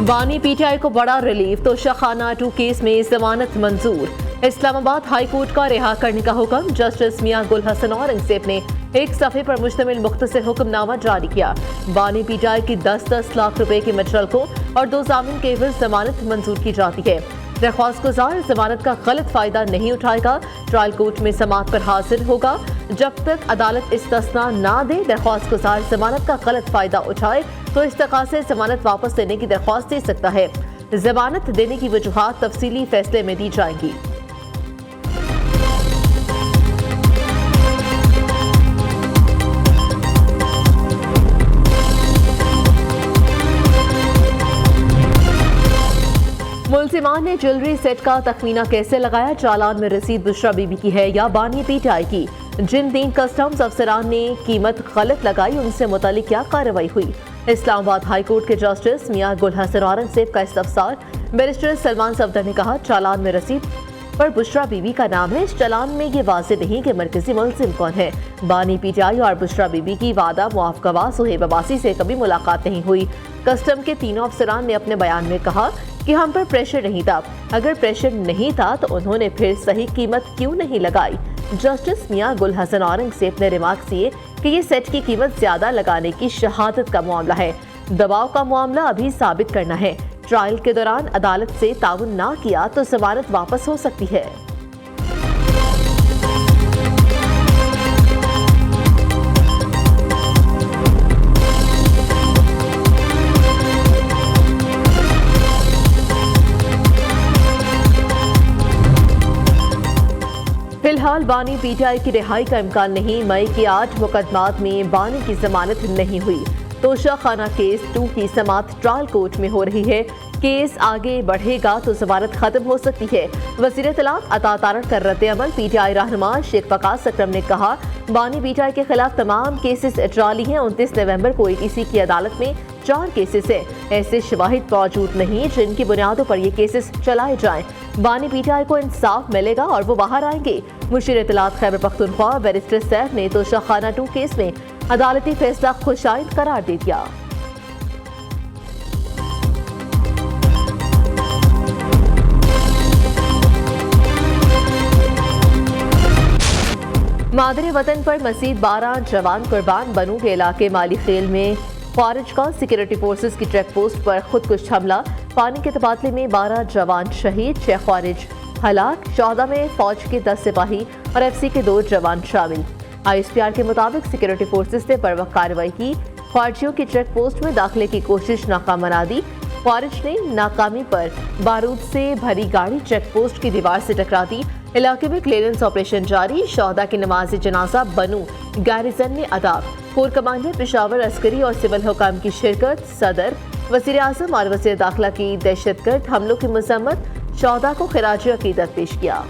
बानी पीटीआई को बड़ा रिलीफ, तोशाखाना 2 केस में जमानत मंजूर। इस्लामाबाद हाई कोर्ट का रिहा करने का हुक्म। जस्टिस मियां गुल हसन औरंगजेब ने एक सफ़े पर मुश्तमिल मुख्तसर हुक्मनामा जारी किया। बानी पीटीआई की 10-10 लाख रुपए की मुचलकों और 2 जामिन के एवज जमानत मंजूर की जाती है। दरख्वास्त गुजार जमानत का गलत फायदा नहीं उठाएगा, ट्रायल कोर्ट में समाअत पर हाजिर होगा। जब तक अदालत इस्तिस्ना ना दे दरख्वास्त गुजार जमानत का गलत फायदा उठाए तो इस्तकाल से जमानत वापस लेने की दरख्वास्त दे सकता है। जमानत देने की वजूहात तफसीली फैसले में दी जाएंगी। मुल्जिमान ने ज्वेलरी सेट का तखमीना कैसे लगाया? चालान में रसीद बुशरा बीबी की है या बानी पीटीआई की? जिन 3 कस्टम्स अफसरान ने कीमत गलत लगाई उनसे मुतालिक क्या कार्रवाई हुई? इस्लामाबाद हाई कोर्ट के जस्टिस मियां गुल हसन औरंगजेब का इस्तफसार। बैरिस्टर सलमान सफदर ने कहा, चालान में रसीद पर बुशरा बीबी का नाम है। इस चालान में ये वाज़ेह नहीं कि मरकजी मुल्जिम कौन है। बानी पीटीआई और बुशरा बीबी की वादा मुआफ़ सुहेब अब्बासी से कभी मुलाकात नहीं हुई। कस्टम के तीनों अफसरान ने अपने बयान में कहा कि हम पर प्रेशर नहीं था। अगर प्रेशर नहीं था तो उन्होंने फिर सही कीमत क्यों नहीं लगाई? जस्टिस मियां गुल हसन औरंगजेब ने रिमार्क किए कि ये सेट की कीमत ज्यादा लगाने की शहादत का मामला है। दबाव का मामला अभी साबित करना है। ट्रायल के दौरान अदालत से ताउन ना किया तो जमानत वापस हो सकती है। फिलहाल बानी पीटीआई की रिहाई का इम्कान नहीं। मई के 8 मुकदमात में बानी की जमानत नहीं हुई। तोशाखाना केस 2 की समाअत ट्रायल कोर्ट में हो रही है। केस आगे बढ़ेगा तो जमानत खत्म हो सकती है। वज़ीर इत्तलात अता तारड़ का रद्द-ए-अमल। पीटीआई रहनुमा शेख वकास अकरम ने कहा, बानी पीटीआई के खिलाफ तमाम केसेस जाली हैं। 29 नवंबर को एटीसी की अदालत में 4 केसेस है। ऐसे शवाहिद मौजूद नहीं जिनकी बुनियादों पर ये केसेस चलाए जाएं। बानी पीटीआई को इंसाफ मिलेगा और वो बाहर आएंगे। मुशीर इत्तलात खैबर पख्तूनख्वा बैरिस्टर सैफ ने तोशाखाना 2 केस में अदालती फैसला खुशाइंद करार दे दिया। मादरे वतन पर मजीद 12 जवान कुर्बान। बनू के इलाके माली खेल में ख्वारिज का सिक्योरिटी फोर्सेस की चेक पोस्ट पर खुदकुश हमला। पानी के तबादले में 12 जवान शहीद, 6 ख्वारिज हलाक। 14 में फौज के 10 सिपाही और एफसी के 2 जवान शामिल। ISPR के मुताबिक सिक्योरिटी फोर्सेस ने बरवक्त कार्रवाई की। ख्वारिजियों की चेक पोस्ट में दाखिले की कोशिश नाकाम बना दी। ख्वारिज ने नाकामी पर बारूद से भरी गाड़ी चेक पोस्ट की दीवार से टकरा दी। इलाके में क्लियरेंस ऑपरेशन जारी। शहदा की नमाज जनाजा बनू गैरिजन में अदा। कोर कमांडर पेशावर अस्करी और सिविल हुकाम की शिरकत। सदर, वज़ीर आज़म और वज़ीर दाखिला की दहशतगर्द हमलों की मजम्मत। शहदा को खिराज अकीदत पेश किया।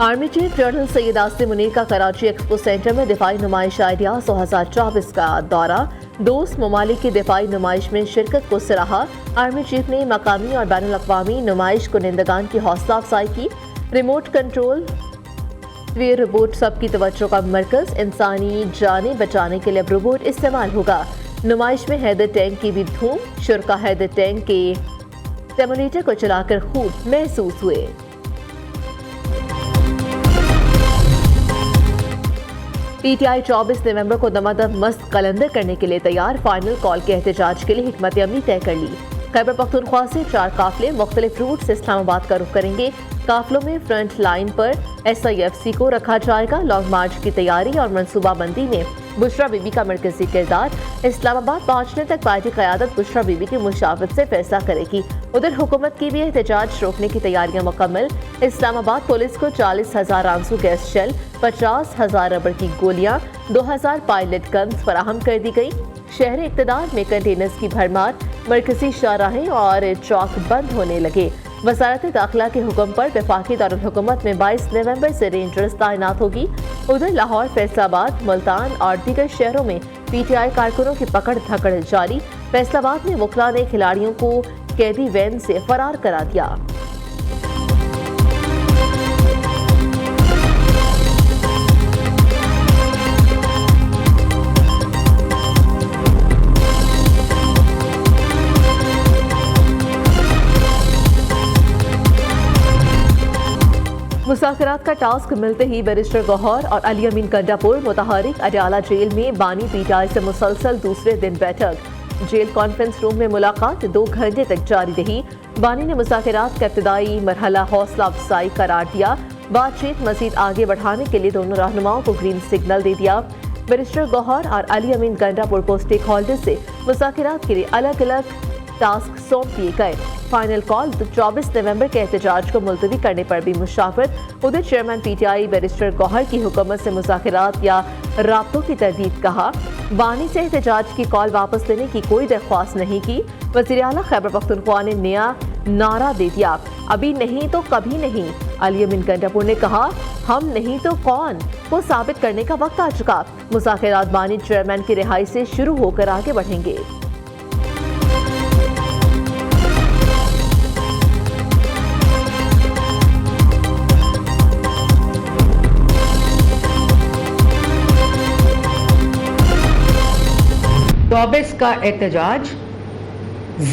Army chief general Syed Asim Munir का कराची एक्सपो सेंटर में दिफाई नुमाइश आइडियाज 2024 का दौरा। दोस्त ममालिक की दिफाई नुमाइश में शिरकत को सराहा। आर्मी चीफ ने मकामी और बैनुल अक़वामी नुमाइश कुनिंदगान की हौसला अफजाई की। रिमोट कंट्रोल रोबोट सबकी तवज्जो का मरकज। इंसानी जानें बचाने के लिए अब रोबोट इस्तेमाल होगा। नुमाइश में हैदर टैंक की भी धूम। शुरका हैदर टैंक के सिमुलेटर को चलाकर खूब महसूस हुए। पीटीआई 24 नवंबर को दमादम मस्त कलंदर करने के लिए तैयार। फाइनल कॉल के एहतजाज के लिए हिकमत अमली तय कर ली। खैबर पख्तूनख्वा से 4 काफिले मुख्तलिफ रूट से इस्लामाबाद का रुख करेंगे। काफिलों में फ्रंट लाइन पर SIFC को रखा जाएगा। लॉन्ग मार्च की तैयारी और मनसूबाबंदी में बुशरा बीबी का मरकजी किरदार। इस्लामाबाद पहुंचने तक पार्टी क़यादत बुशरा बीबी की मुशावरत से फैसला करेगी। उधर हुकूमत की भी एहतजाज रोकने की तैयारियां मुकम्मल। इस्लामाबाद पुलिस को 40,000 आंसू गैस शेल, 50,000 रबड़ की गोलियां, 2,000 पायलट गन्स फराहम कर दी गई। शहर इक़्तिदार में कंटेनर्स की भरमार। मरकजी शाहराहें और चौक बंद होने लगे। वज़ारत दाखिला के हुक्म पर वफाकी दारुल हुकूमत में 22 नवंबर से रेंजर्स तैनात होगी। उधर लाहौर, फैसलाबाद, मुल्तान और दीगर शहरों में पीटीआई कारकुनों की पकड़ धकड़ जारी। फैसलाबाद में वकला ने खिलाड़ियों को कैदी वैन से फरार करा दिया। मुज़ाकरात का टास्क मिलते ही बैरिस्टर गौहर और अली अमीन गंडापुर मुतहरिक अडयाला जेल में बानी पीटीआई से मुसलसल दूसरे दिन बैठक। जेल कॉन्फ्रेंस रूम में मुलाकात 2 घंटे तक जारी रही। बानी ने मुज़ाकरात का इब्तदाई मरहला हौसला अफजाई करार दिया। बातचीत मजीद आगे बढ़ाने के लिए दोनों रहनुमाओं को ग्रीन सिग्नल दे दिया। बैरिस्टर गौहर और अली अमीन गंडापुर को स्टेक होल्डर से मुज़ाकरात के लिए अलग अलग टास्क सौंप दिए गए। फाइनल कॉल 24 नवंबर के एहतजाज को मुलतवी करने पर भी मुशावरत। उधर चेयरमैन पीटीआई बैरिस्टर गौहर की हुकूमत से मुज़ाकरात या राब्तों की तरदीद कहा। बानी से एहतजाज की कॉल वापस लेने की कोई दरख्वास्त नहीं की। वज़ीर आला खैबर पख्तूनख्वा ने नया नारा दे दिया, अभी नहीं तो कभी नहीं। अली अमीन गंडापुर ने कहा, हम नहीं तो कौन को साबित करने का वक्त आ चुका। मुज़ाकरात बानी चेयरमैन की रिहाई से शुरू होकर आगे बढ़ेंगे। चौबीस का एहतजाज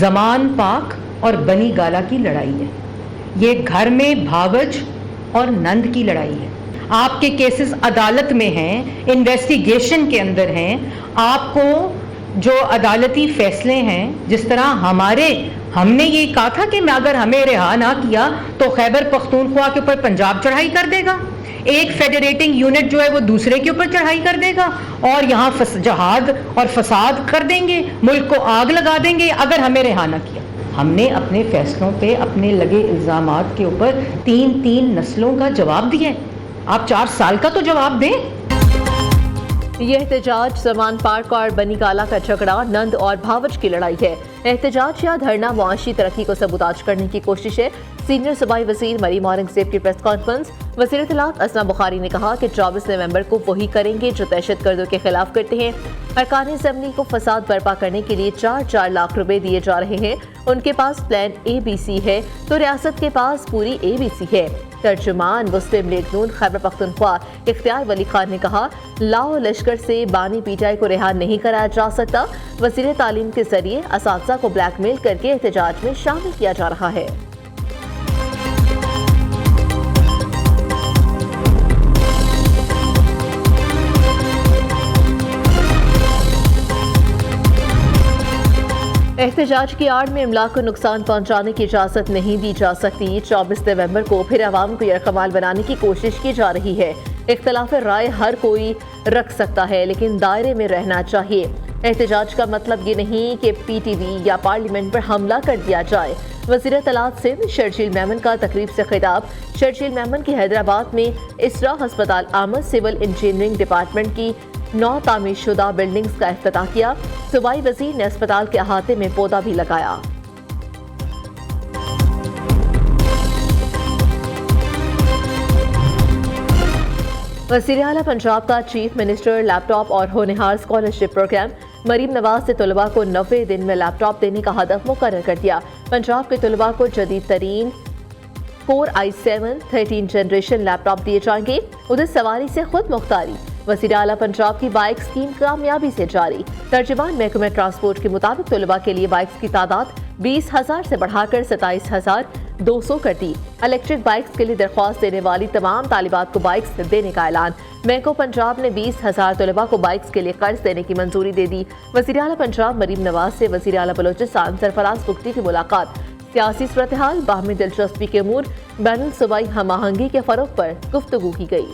जमान पाक और बनी गाला की लड़ाई है। ये घर में भावज और नंद की लड़ाई है। आपके केसेस अदालत में हैं, इन्वेस्टिगेशन के अंदर हैं। आपको जो अदालती फैसले हैं, जिस तरह हमने ये कहा था कि अगर हमें रिहा ना किया तो खैबर पख्तूनख्वा के ऊपर पंजाब चढ़ाई कर देगा, एक फेडरेटिंग यूनिट जो है वो दूसरे के ऊपर चढ़ाई कर देगा और यहाँ जहाद और फसाद कर देंगे, मुल्क को आग लगा देंगे अगर हमें रिहा ना किया। हमने अपने फैसलों पे अपने लगे इल्जामात के ऊपर 3 नस्लों का जवाब दिया। आप 4 साल का तो जवाब दें। यह एहतजाज जमान पार्क और बनी गाला का झगड़ा नंद और भावज की लड़ाई है। एहतजाज या धरना मुआशी तरक्की को सबूताज करने की कोशिश है। सीनियर सूबाई वजीर मरीम औरंगजेब की प्रेस कॉन्फ्रेंस। वज़ीर इत्तलात असमा बुखारी ने कहा कि 24 नवंबर को वही करेंगे जो दहशतगर्दों के खिलाफ करते हैं। अरकान असेंबली को फसाद बर्पा करने के लिए 4-4 लाख रुपए दिए जा रहे हैं। उनके पास प्लान ABC है तो रियासत के पास पूरी ABC है। तर्जुमान मुस्लिम लीग नून खैबर पख्तूनख्वा इख्तियार वली खान ने कहा, लाओ लश्कर से बानी पीटीआई को रिहा नहीं कराया जा सकता। वज़ीर तालीम के जरिए असातिज़ा को ब्लैकमेल करके एहतजाज में शामिल किया जा रहा है। एहतजाज की आड़ में इमलाक को नुकसान पहुंचाने की इजाजत नहीं दी जा सकती। 24 नवंबर को फिर अवाम को यरकमाल बनाने की कोशिश की जा रही है। इख्तलाफ राय हर कोई रख सकता है लेकिन दायरे में रहना चाहिए। एहतजाज का मतलब ये नहीं कि PTV या पार्लियामेंट पर हमला कर दिया जाए। वज़ीर इत्तलात सिंध शर्जील मेमन का तकरीब से खिताब। शर्जील मेमन की हैदराबाद में इसरा अस्पताल आमद सिविल इंजीनियरिंग डिपार्टमेंट की 9 तामीरशुदा बिल्डिंग्स का इफ्तिताह किया। सूबाई वज़ीर ने अस्पताल के अहाते में पौधा भी लगाया। वज़ीर आला पंजाब का चीफ मिनिस्टर लैपटॉप और होनहार स्कॉलरशिप प्रोग्राम। मरीम नवाज से तलबा को 90 दिन में लैपटॉप देने का हदफ मुकर्रर कर दिया। पंजाब के तलबा को जदीद तरीन Core i7 13 जनरेशन लैपटॉप दिए जाएंगे। उधर सवारी से खुद मुख्तारी। वज़ीर आला पंजाब की बाइक स्कीम कामयाबी से जारी। तर्जुमान महकमे ट्रांसपोर्ट के मुताबिक तलबा के लिए बाइक्स की तादाद 20,000 से बढ़ाकर 27,200 कर दी। इलेक्ट्रिक बाइक्स के लिए दरख्वास्त देने वाली तमाम तालिबात को बाइक्स देने का ऐलान। महकमा पंजाब ने 20,000 तलबा को बाइक्स के लिए कर्ज देने की मंजूरी दे दी। वज़ीर आला पंजाब मरीम नवाज से वज़ीर आला बलोचिस्तान सरफराज बुगटी की मुलाकात। सियासी सूरत-ए-हाल, बाहमी दिलचस्पी के अमूर, बैनुल सूबाई हम आहंगी के फरोग पर गुफ्तगू की गई।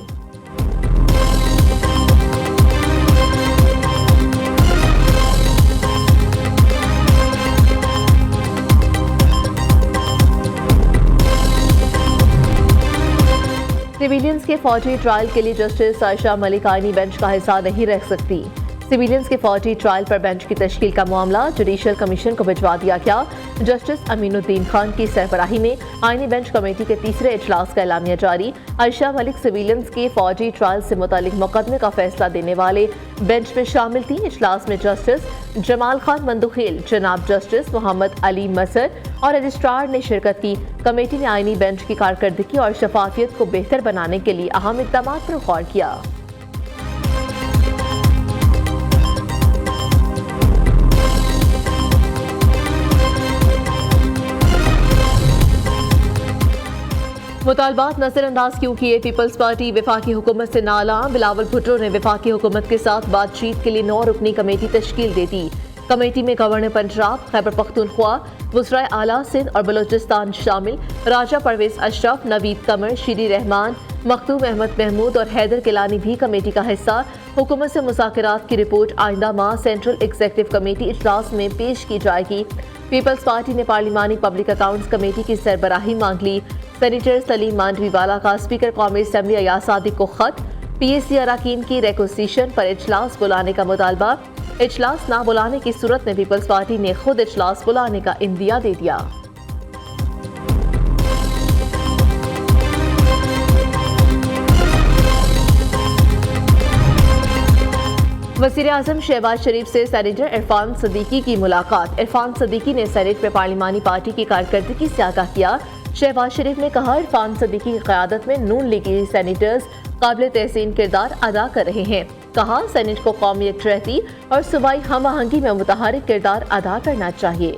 सिविलियंस के फौजी ट्रायल के लिए जस्टिस आयशा मलिक आईनी बेंच का हिस्सा नहीं रह सकती। सिविलियंस के फौजी ट्रायल पर बेंच की तश्कील का मामला जुडिशल कमीशन को भिजवा दिया गया। जस्टिस अमीनुद्दीन खान की सरबराही में आईनी बेंच कमेटी के तीसरे इजलास का एलामिया जारी। आयशा मलिक सिविलियंस के फौजी ट्रायल से मुतालिक मुकदमे का फैसला देने वाले बेंच में शामिल थी। इजलास में जस्टिस जमाल खान मंदुखेल, जनाब जस्टिस मोहम्मद अली मसर और रजिस्ट्रार ने शिरकत की। कमेटी ने आईनी बेंच की कारकर्दगी और शफाफियत को बेहतर बनाने के लिए अहम इक़दाम पर गौर किया। मुतालबात नजरअंदाज क्यों किए, पीपल्स पार्टी वफाकी हुकूमत से नाला। बिलावल भुट्टो ने वफाकी हुकूमत के साथ बातचीत के लिए 9 रुकनी कमेटी तश्कील दे दी। कमेटी में गवर्नर पंजाब, खैबर पख्तूनख्वा, वज़राए आला सिंध और बलोचिस्तान शामिल। राजा परवेज अशरफ, नवीद कमर, शीरी रहमान, मखदूम अहमद महमूद और हैदर किलानी भी कमेटी का हिस्सा। हुकूमत से मुज़ाकरात की रिपोर्ट आइंदा माह सेंट्रल एग्जीक्यूटिव कमेटी इजलास में पेश की जाएगी। पीपल्स पार्टी ने पार्लिमानी पब्लिक अकाउंट्स कमेटी की सरबराही मांग ली। सेनेटर सलीम मांडवीवाला का स्पीकर कौमी असम्बली अयाज सादिक को खत। PAC अरकान की रेकोसिशन पर इजलास बुलाने का मुतालबा। इजलास ना बुलाने की सूरत में पीपल्स पार्टी ने खुद इजलास बुलाने का इंदिया दे दिया। वज़ीर आज़म शहबाज शरीफ से सेनेटर इरफान सदीकी की मुलाकात। इरफान सदीकी ने सेनेट में पार्लिमानी पार्टी की कारकर्दगी से आगाह किया। शहबाज शरीफ ने कहा, इरफान सदीकी की क़यादत में नून लीगी सेनेटर्स काबिल तहसीन किरदार अदा कर रहे हैं। कहा, सेनेट को कौमी यकजहती और सूबाई हम आहंगी में मुतहरिक किरदार अदा करना चाहिए।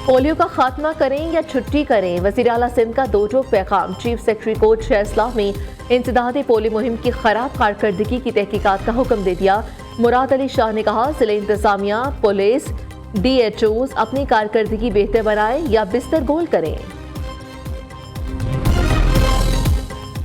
पोलियो का खात्मा करें या छुट्टी करें, वज़ीर आला सिंध का दो टोक पैगाम। चीफ सेक्रेटरी को फैसला में इंसदाद पोलियो मुहिम की खराब कारकर्दगी की तहकीकात का हुक्म दे दिया। मुराद अली शाह ने कहा, ज़िले इंतजामिया, पुलिस, DHOs अपनी कारकर्दगी बेहतर बनाए या बिस्तर गोल करें।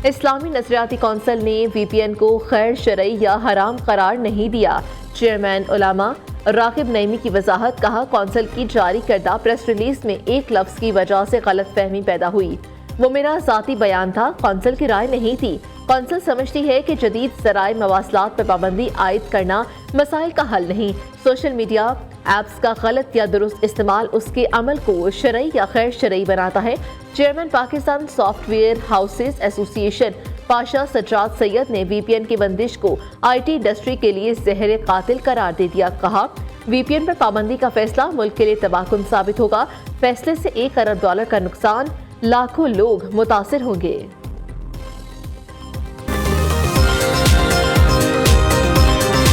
इस्लामी नजरियाती कौंसिल ने VPN को खैर शरई या हराम करार नहीं दिया। चेयरमैन उलामा रागिब नईमी की वजाहत। कहा, कौंसिल की जारी करदा प्रेस रिलीज में एक लफ्ज की वजह से गलत फहमी पैदा हुई। वो मेरा ज़ाती बयान था, कौंसिल की राय नहीं थी। कौंसिल समझती है कि जदीद ज़राए मवासलात पर पाबंदी आयद करना मसाइल का हल नहीं। सोशल मीडिया ऐप्स का गलत या दुरुस्त इस्तेमाल उसके अमल को शरई या गैर शरई बनाता है। Chairman Pakistan software houses association Pasha Sajjad Syed ने VPN की बंदिश को IT इंडस्ट्री के लिए जहर कातिल करार दे दिया। कहा, VPN पर पाबंदी का फैसला मुल्क के लिए तबाहकुन साबित होगा। फैसले से $1 अरब का नुकसान, लाखों लोग मुतासिर होंगे।